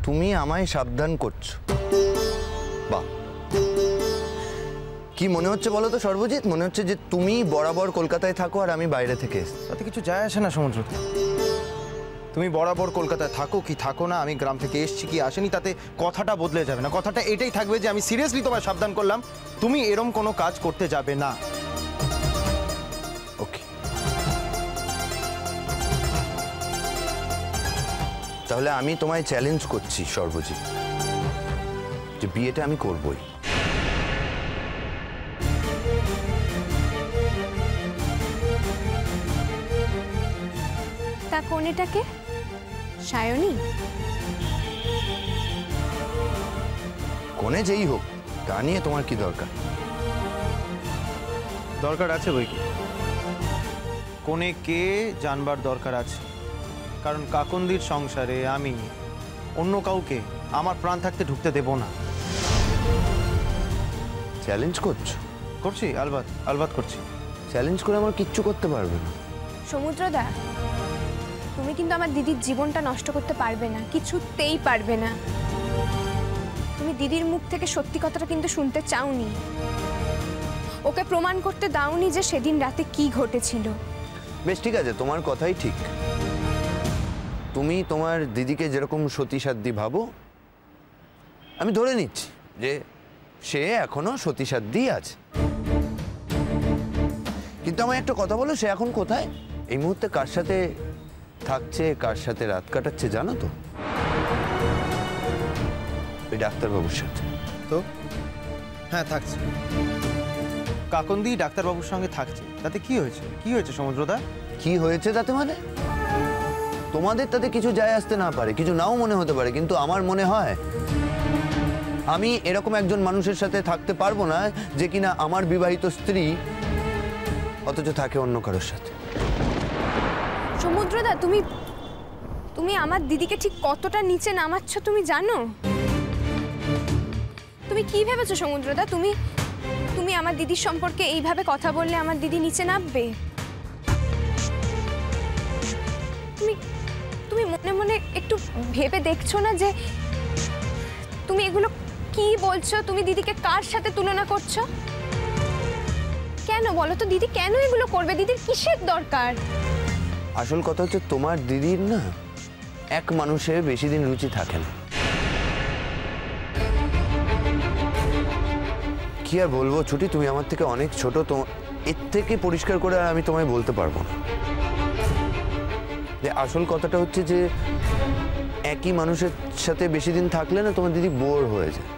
তুমি আমায় সাবধান করছো। বাহ, কি মনে হচ্ছে বলো তো সর্বজিৎ? মনে হচ্ছে যে তুমি বরাবর কলকাতায় থাকো আর আমি বাইরে থেকে এসেছি। তাতে কিছু যায় আসে না সমুদ্র। তুমি বরাবর কলকাতায় থাকো কি থাকো না, আমি গ্রাম থেকে এসেছি কি আসেনি, তাতে কথাটা বদলে যাবে না। কথাটা এটাই থাকবে যে আমি সিরিয়াসলি তোমায় সাবধান করলাম, তুমি এরম কোনো কাজ করতে যাবে না। ওকে, তাহলে আমি তোমায় চ্যালেঞ্জ করছি সর্বজিৎ, যে বিয়েটা আমি করবই। তা কোনেটাকে? সায়নী? কোনে যেই হোক, তা নিয়ে তোমার কি দরকার? দরকার আছে বই কি, কোনে কে জানবার দরকার আছে, কারণ কাকন্দির সংসারে আমি অন্য কাউকে আমার প্রাণ থাকতে ঢুকতে দেব না। চ্যালেঞ্জ করছো? করছি, আলবাত আলবাত করছি। চ্যালেঞ্জ করে আমার কিচ্ছু করতে পারবে না। সমুদ্রদা, তুমি কিন্তু আমার দিদির জীবনটা নষ্ট করতে পারবে না, কিছুতেই পারবে না। তুমি দিদির মুখ থেকে সত্যি কথাটা কিন্তু শুনতে চাওনি, ওকে প্রমাণ করতে দাওনি যে সেদিন রাতে কি ঘটেছিল। বেশ, ঠিক আছে, তোমার কথাই ঠিক। তুমি তোমার দিদিকে যেরকম সতী সাধ্বী ভাবো, আমি ধরে নিচ্ছি যে সে এখনো সতী সাধ্বী আছে। কিন্তু আমার একটা কথা বলো, সে এখন কোথায়? এই মুহূর্তে কার সাথে থাকছে, কার সাথে রাত কাটাচ্ছে জানো তো? ওই ডাক্তারবাবুর সাথে। তো হ্যাঁ, থাকছে। কাকন্দি ডাক্তারবাবুর সঙ্গে থাকছে, তাতে কি হয়েছে? কি হয়েছে সমুদ্রদা? কি হয়েছে তাতে মানে? তোমাদের তাতে কিছু যায় আসতে না পারে, কিছু নাও মনে হতে পারে, কিন্তু আমার মনে হয় আমি এরকম একজন মানুষের সাথে থাকতে পারবো না যে কিনা আমার বিবাহিত স্ত্রী অথচ থাকে অন্য কারোর সাথে। সমুদ্রদা, তুমি আমার দিদিকে ঠিক কতটা নিচে নামাচ্ছ তুমি জানো? তুমি কি ভেবেছো সমুদ্রদা? তুমি আমার দিদির সম্পর্কে এইভাবে কথা বললে আমার দিদি নিচে নামবে? তুমি মনে মনে একটু ভেবে দেখছো না যে তুমি এগুলো কি বলছো? তুমি দিদিকে কার সাথে তুলনা করছো? কেন বলো তো দিদি, কেন এগুলো করবে? দিদির কিসের দরকার? আসল কথা হচ্ছে তোমার দিদির না এক মানুষে বেশি দিন রুচি থাকে না। কি আর বলবো ছুটি, তুমি আমার থেকে অনেক ছোট, তো এর থেকে পরিষ্কার করে আর আমি তোমায় বলতে পারবো না। যে আসল কথাটা হচ্ছে যে একই মানুষের সাথে বেশি দিন থাকলে না তোমার দিদি বোর হয়ে যায়।